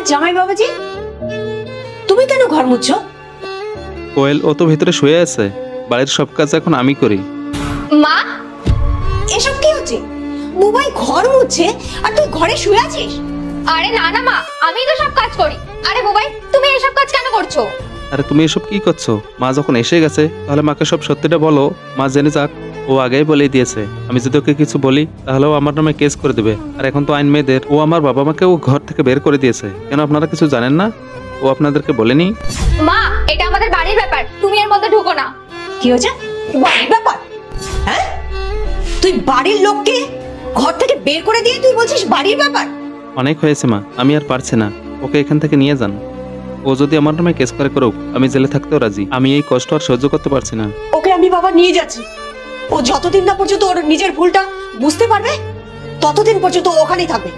জামাই বাবাজি, তুমি কেন ঘর মুছছো? কোয়েল ও তো ভিতরে শুয়ে আছে, বাড়ির সব কাজ এখন আমি করি। মা, এসব কি হচ্ছে? বুবাই ঘর মুছছে আর তুই ঘরে শুয়ে আছিস? আরে না না মা, আমি তো সব কাজ করি। আরে বুবাই, তুমি এসব কাজ কেন করছো? আরে তুমি এসব কি করছো? মা যখন এসে গেছে তাহলে মাকে সব সত্যিটা বলো, মা জেনে যাক। ও আগেই বলেই দিয়েছে আমি যদি ওকে কিছু বলি তাহলে ও আমার নামে কেস করে দেবে। আর এখন তো আইন মেয়েদের, ও আমার বাবা মাকেও ঘর থেকে বের করে দিয়েছে। কেন আপনারা কিছু জানেন না? ও আপনাদেরকে বলেনি? মা, এটা আমাদের বাড়ির ব্যাপার, তুমি এর মধ্যে ঢুকো না। কি হয়েছে? বাড়ির ব্যাপার? হ্যাঁ, তুই বাড়ির লোককে ঘর থেকে বের করে দিয়ে তুই বলছিস বাড়ির ব্যাপার? অনেক হয়েছে মা, আমি আর পারছি না। ওকে এখান থেকে নিয়ে যান। ও যদি আমার নামে কেস করে করুক, আমি জেলে থাকতেও রাজি। আমি এই কষ্ট আর সহ্য করতে পারছি না। ওকে আমি বাবা নিয়ে যাচ্ছি। ও যতদিন না পর্যন্ত ওর নিজের ভুলটা বুঝতে পারবে ততদিন পর্যন্ত ও ওখানেই থাকবে।